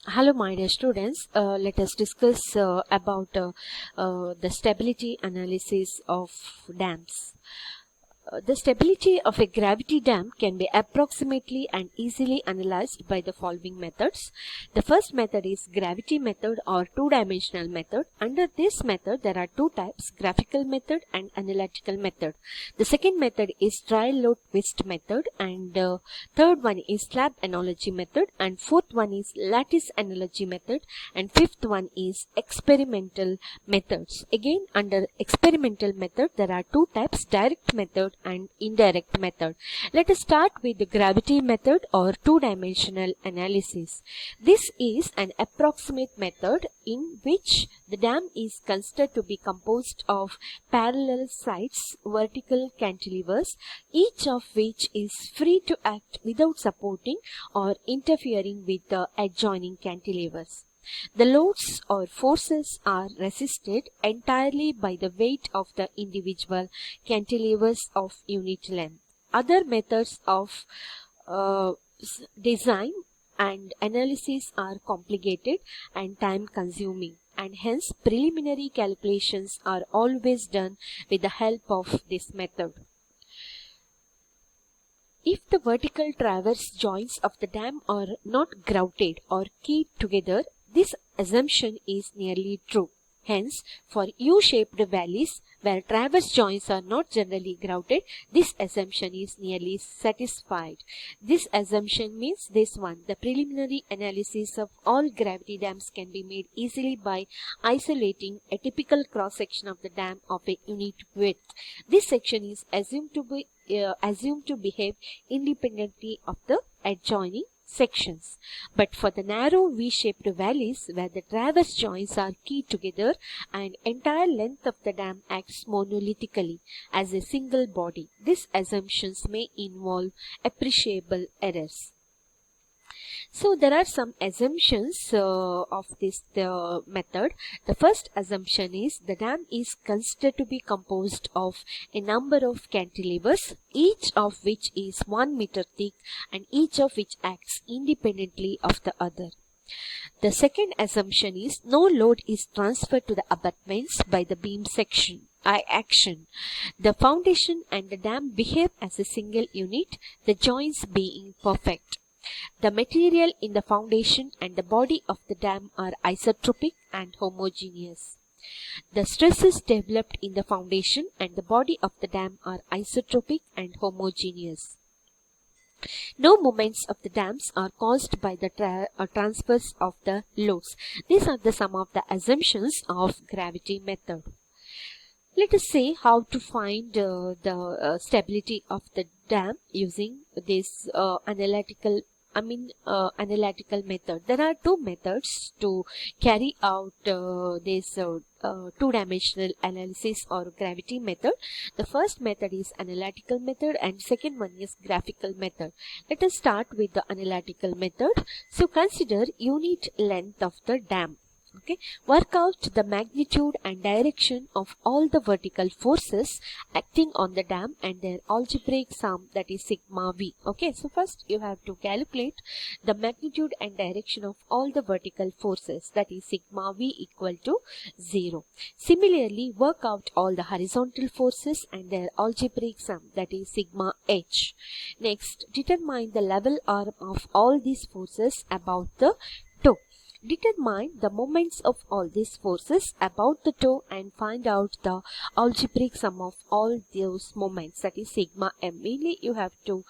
Hello, my dear students. Let us discuss about the stability analysis of dams. The stability of a gravity dam can be approximately and easily analyzed by the following methods. The first method is gravity method or two-dimensional method. Under this method, there are two types, graphical method and analytical method. The second method is trial load twist method, and third one is slab analogy method, and fourth one is lattice analogy method, and fifth one is experimental methods. Again, under experimental method, there are two types, direct method and indirect method. Let us start with the gravity method or two-dimensional analysis. This is an approximate method in which the dam is considered to be composed of parallel sides, vertical cantilevers, each of which is free to act without supporting or interfering with the adjoining cantilevers. The loads or forces are resisted entirely by the weight of the individual cantilevers of unit length. Other methods of design and analysis are complicated and time consuming, and hence preliminary calculations are always done with the help of this method. If the vertical traverse joints of the dam are not grouted or keyed together, this assumption is nearly true. Hence, for U-shaped valleys where traverse joints are not generally grouted, this assumption is nearly satisfied. This assumption means this one: the preliminary analysis of all gravity dams can be made easily by isolating a typical cross-section of the dam of a unit width. This section is assumed to behave independently of the adjoining sections. But for the narrow V-shaped valleys where the traverse joints are keyed together and entire length of the dam acts monolithically as a single body, these assumptions may involve appreciable errors. So there are some assumptions of this method. The first assumption is the dam is considered to be composed of a number of cantilevers, each of which is 1 meter thick and each of which acts independently of the other. The second assumption is no load is transferred to the abutments by the beam action. The foundation and the dam behave as a single unit, the joints being perfect. The material in the foundation and the body of the dam are isotropic and homogeneous. The stresses developed in the foundation and the body of the dam are isotropic and homogeneous. No moments of the dams are caused by the transfers of the loads. These are some of the assumptions of gravity method. Let us see how to find the stability of the dam using this analytical method. There are two methods to carry out this two-dimensional analysis or gravity method. The first method is analytical method and second one is graphical method. Let us start with the analytical method. So consider unit length of the dam. Okay, work out the magnitude and direction of all the vertical forces acting on the dam and their algebraic sum, that is sigma v. Okay, so first you have to calculate the magnitude and direction of all the vertical forces, that is sigma v equal to 0. Similarly, work out all the horizontal forces and their algebraic sum, that is sigma h. Next, determine the level arm of all these forces about the toe. Determine the moments of all these forces about the toe and find out the algebraic sum of all those moments, that is sigma m. Mainly you have to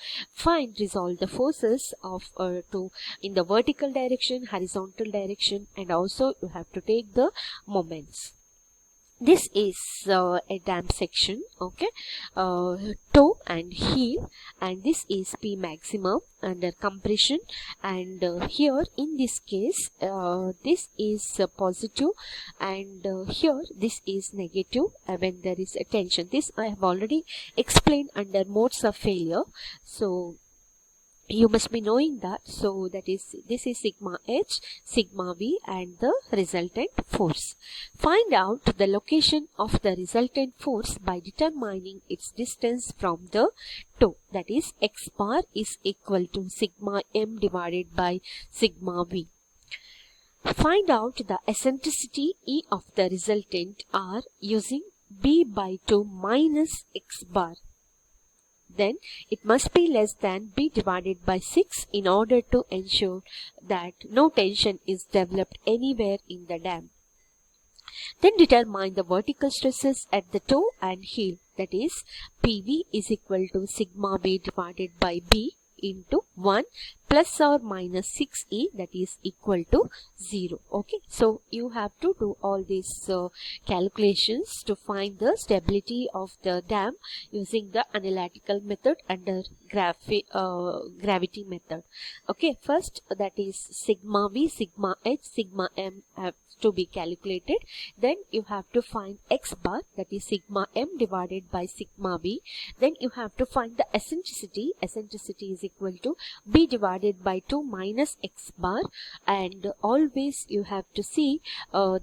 resolve the forces of toe in the vertical direction, horizontal direction, and also you have to take the moments. This is a dam section, okay, toe and heel, and this is P maximum under compression, and here in this case this is positive, and here this is negative when there is a tension. This I have already explained under modes of failure, so you must be knowing that. So that is, this is sigma h, sigma v, and the resultant force. Find out the location of the resultant force by determining its distance from the toe. That is, x bar is equal to sigma m divided by sigma v. Find out the eccentricity E of the resultant R using B by 2 minus X bar. Then it must be less than B divided by 6 in order to ensure that no tension is developed anywhere in the dam. Then determine the vertical stresses at the toe and heel, that is PV is equal to sigma B divided by B into 1 plus or minus 6E, that is equal to 0. Okay, so you have to do all these calculations to find the stability of the dam using the analytical method under gravity method. Okay, first that is sigma V, sigma H, sigma M have to be calculated. Then you have to find X bar, that is sigma M divided by sigma B. Then you have to find the eccentricity. Eccentricity is equal to B divided by 2 minus X bar, and always you have to see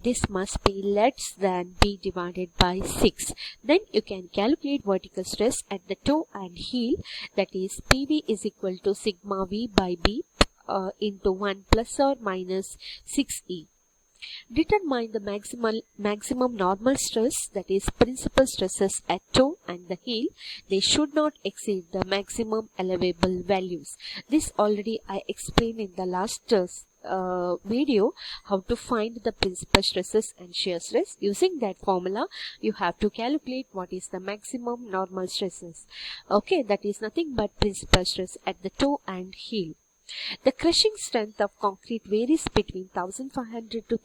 this must be less than B divided by 6. Then you can calculate vertical stress at the toe and heel, that is PV is equal to sigma V by B into 1 plus or minus 6E. Determine the maximum normal stress, that is principal stresses at toe and the heel. They should not exceed the maximum allowable values. This already I explained in the last video, how to find the principal stresses and shear stress. Using that formula, you have to calculate what is the maximum normal stresses. Okay, that is nothing but principal stress at the toe and heel. The crushing strength of concrete varies between 1500 to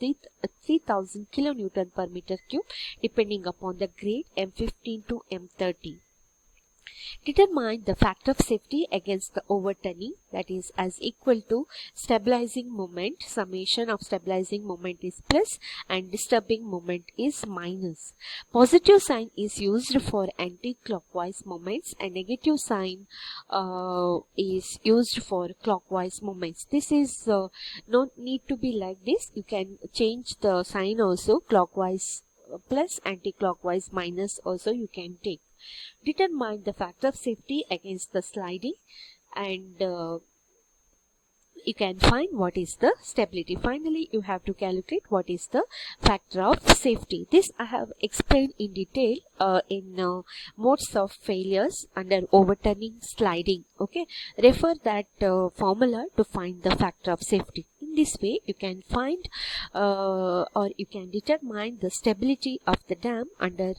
3000 kN per meter cube depending upon the grade M15 to M30. Determine the factor of safety against the overturning, that is as equal to stabilizing moment. Summation of stabilizing moment is plus and disturbing moment is minus. Positive sign is used for anti-clockwise moments and negative sign is used for clockwise moments. This is not need to be like this. You can change the sign also, clockwise plus, anti-clockwise minus also you can take. Determine the factor of safety against the sliding, and you can find what is the stability. Finally, you have to calculate what is the factor of safety. This I have explained in detail in modes of failures under overturning, sliding. Okay, refer that formula to find the factor of safety. In this way, you can find or you can determine the stability of the dam under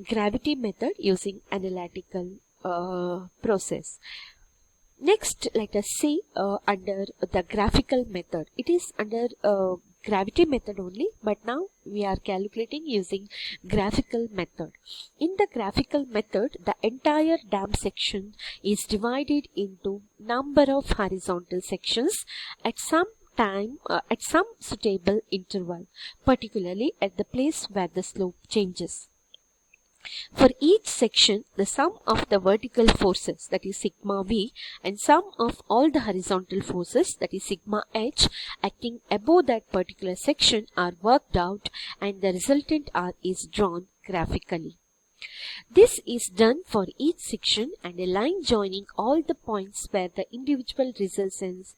gravity method using analytical process. Next, let us see under the graphical method. It is under gravity method only, but now we are calculating using graphical method. In the graphical method, the entire dam section is divided into number of horizontal sections at some time at some suitable interval, particularly at the place where the slope changes. For each section, the sum of the vertical forces, that is sigma V, and sum of all the horizontal forces, that is sigma H, acting above that particular section are worked out, and the resultant R is drawn graphically. This is done for each section, and a line joining all the points where the individual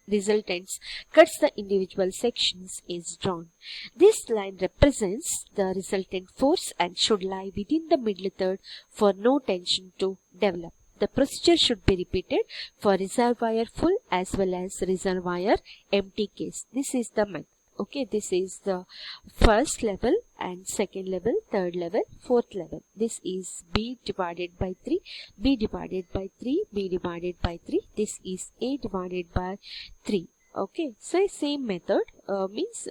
resultants cuts the individual sections is drawn. This line represents the resultant force and should lie within the middle third for no tension to develop. The procedure should be repeated for reservoir full as well as reservoir empty case. This is the method. Okay, this is the first level and second level, third level, fourth level. This is B divided by 3, B divided by 3, B divided by 3. This is A divided by 3. Okay, so same method means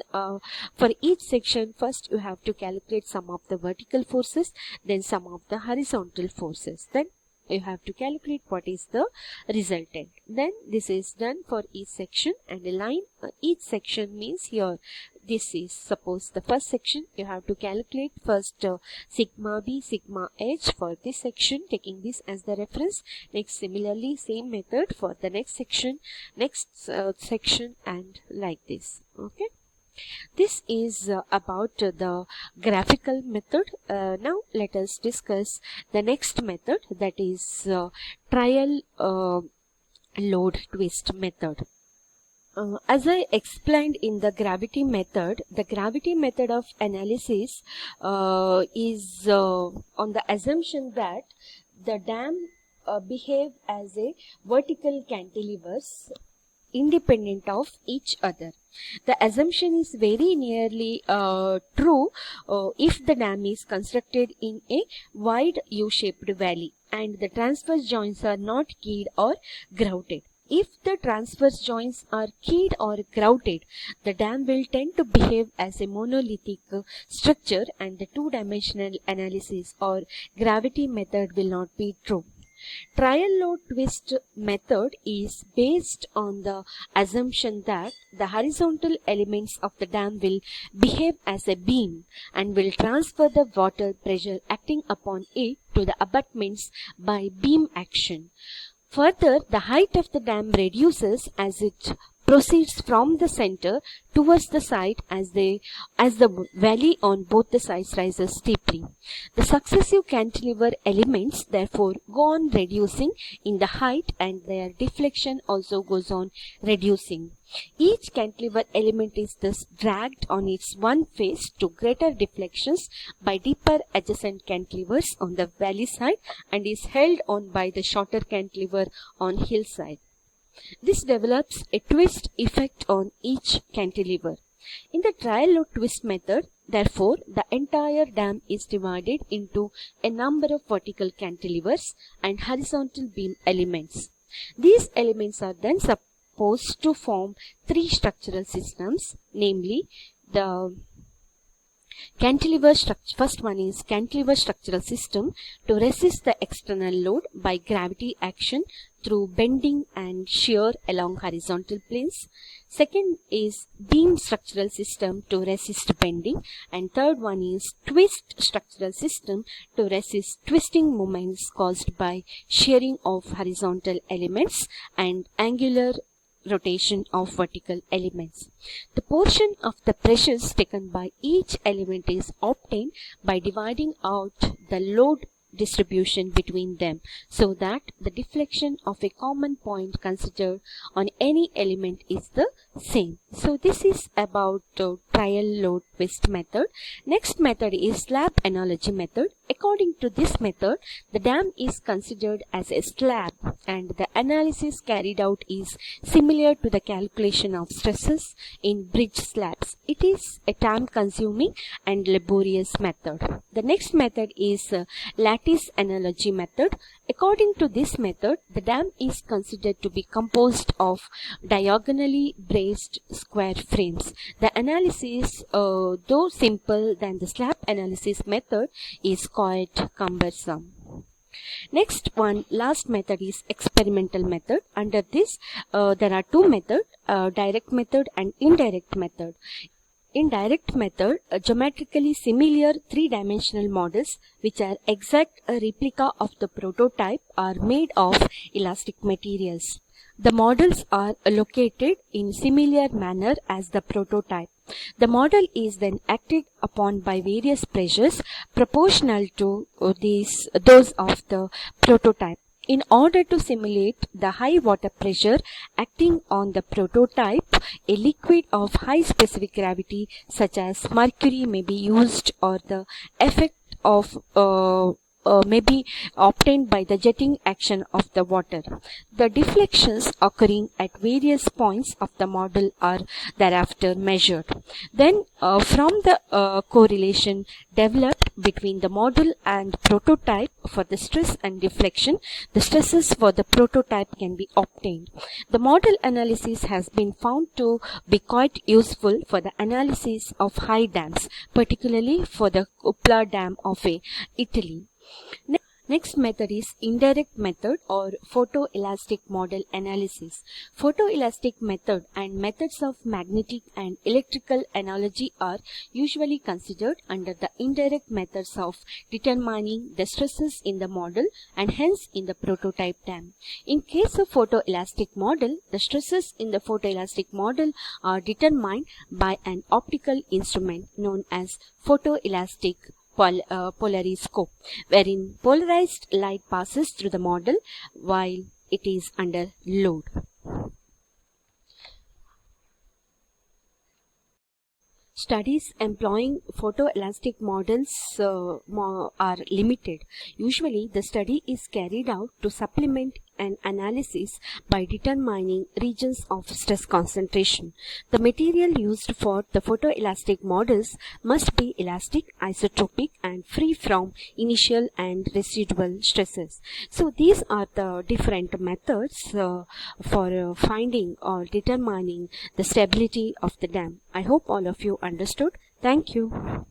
for each section, first you have to calculate sum of the vertical forces, then sum of the horizontal forces. Then you have to calculate what is the resultant. Then this is done for each section, and a line each section means here this is suppose the first section. You have to calculate first sigma B, sigma H for this section, taking this as the reference. Next, similarly same method for the next section, section, and like this. Okay. This is about the graphical method. Now let us discuss the next method, that is trial load twist method. As I explained in the gravity method of analysis is on the assumption that the dam behave as a vertical cantilevers independent of each other. The assumption is very nearly true if the dam is constructed in a wide U-shaped valley and the transverse joints are not keyed or grouted. If the transverse joints are keyed or grouted, the dam will tend to behave as a monolithic structure and the two-dimensional analysis or gravity method will not be true. Trial load twist method is based on the assumption that the horizontal elements of the dam will behave as a beam and will transfer the water pressure acting upon it to the abutments by beam action. Further, the height of the dam reduces as it proceeds from the center towards the side as the valley on both the sides rises steeply. The successive cantilever elements therefore go on reducing in the height and their deflection also goes on reducing. Each cantilever element is thus dragged on its one face to greater deflections by deeper adjacent cantilevers on the valley side and is held on by the shorter cantilever on hillside. This develops a twist effect on each cantilever. In the trial load twist method, therefore, the entire dam is divided into a number of vertical cantilevers and horizontal beam elements. These elements are then supposed to form three structural systems, namely the cantilever structure. First one is cantilever structural system to resist the external load by gravity action through bending and shear along horizontal planes. Second is beam structural system to resist bending, and third one is twist structural system to resist twisting moments caused by shearing of horizontal elements and angular rotation of vertical elements. The portion of the pressures taken by each element is obtained by dividing out the load distribution between them so that the deflection of a common point considered on any element is the same. So this is about trial load twist method. Next method is slab analogy method. According to this method, the dam is considered as a slab and the analysis carried out is similar to the calculation of stresses in bridge slabs. It is a time consuming and laborious method. The next method is lattice analogy method. According to this method, the dam is considered to be composed of diagonally braced square frames. The analysis, though simple than the slab analysis method, is quite cumbersome. Next one, last method is experimental method. Under this, there are two methods, direct method and indirect method. In direct method, geometrically similar three-dimensional models which are exact replica of the prototype are made of elastic materials. The models are located in similar manner as the prototype. The model is then acted upon by various pressures proportional to those of the prototype. In order to simulate the high water pressure acting on the prototype, a liquid of high specific gravity such as mercury may be used, or the effect of may be obtained by the jetting action of the water. The deflections occurring at various points of the model are thereafter measured. Then from the correlation developed between the model and prototype for the stress and deflection, the stresses for the prototype can be obtained. The model analysis has been found to be quite useful for the analysis of high dams, particularly for the Uppala Dam of Italy. Next method is indirect method or photoelastic model analysis. Photoelastic method and methods of magnetic and electrical analogy are usually considered under the indirect methods of determining the stresses in the model and hence in the prototype dam. In case of photoelastic model, the stresses in the photoelastic model are determined by an optical instrument known as photoelastic polariscope, wherein polarized light passes through the model while it is under load. Studies employing photoelastic models are limited. Usually, the study is carried out to supplement an analysis by determining regions of stress concentration. The material used for the photoelastic models must be elastic, isotropic, and free from initial and residual stresses. So, these are the different methods for finding or determining the stability of the dam. I hope all of you understood. Thank you.